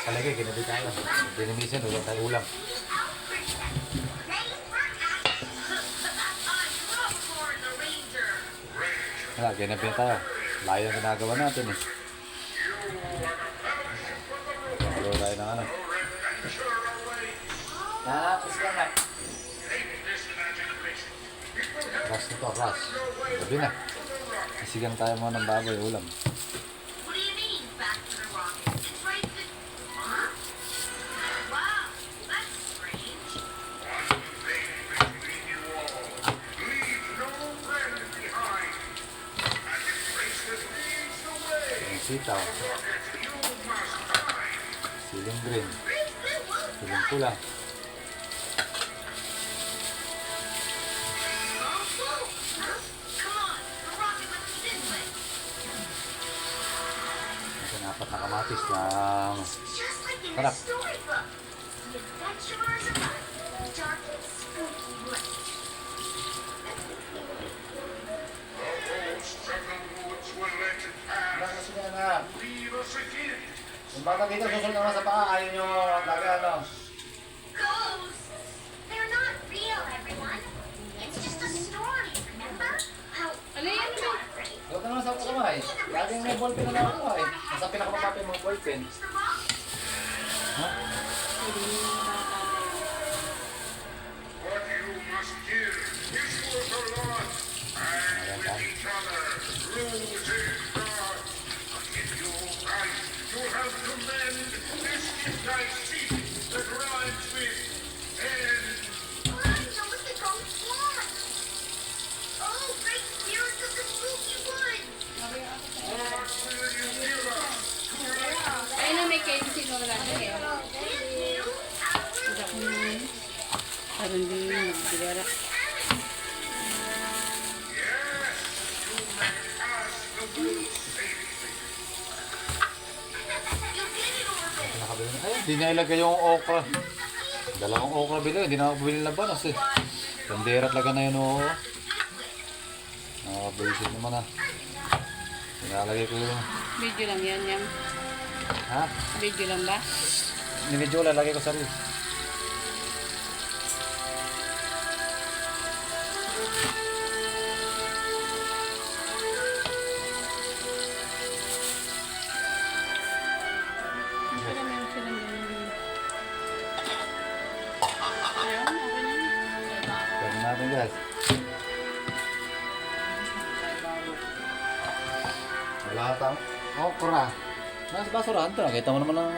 Palagay, ginabi tayo. Dinimisan, ulam tayo ulam. Wala, ginabi tayo. Layo ang ginagawa natin eh. Pagkakaroon tayo ng ano. Tapos lang nga. Ras na to, ras. Gabi na. Kasigang tayo mga ng baboy ulam. Sitaw, siling green, siling pula. Ito na 4 na kamatis lang. Sarap. Yung bata dito, susunod naman sa paa, ayaw nyo laga, ano? Ghosts! They're not real, everyone. It's just a story, remember? How Ano yan naman? Huwag ka naman sa kamay. Laging may ballpen na naman ako eh. Nasa pinakapapapin mga ballpen. Ha? What you must give is for the Lord and with each other. Rules is God. If you right, you have to mend this is thy seat that rhymes with end. I know what the ghosts want. Oh, great spirits of the spooky woods! What will you give us to write? Ayun na may candy no lagi eh. Give you our Parang din yung nagbigara. Yes, you may pass the woods safely. You did it, Orbit! Nakabili na. Ay, hindi na ilagay yung okra. Dalawang okra bilo. Hindi na ako bili na banas eh. Bandera talaga na yun oo. Nakakabisit naman ah. Pinalagay ko yung... Video lang yan, yan. Ha? Video lang ba? Ninidyo lalagay ko sa reel. Sila meron silang ganun. Ayun, okay na yun. Gawin natin guys. Wala tang okra. Nasa basurahan to. Nakita mo naman ang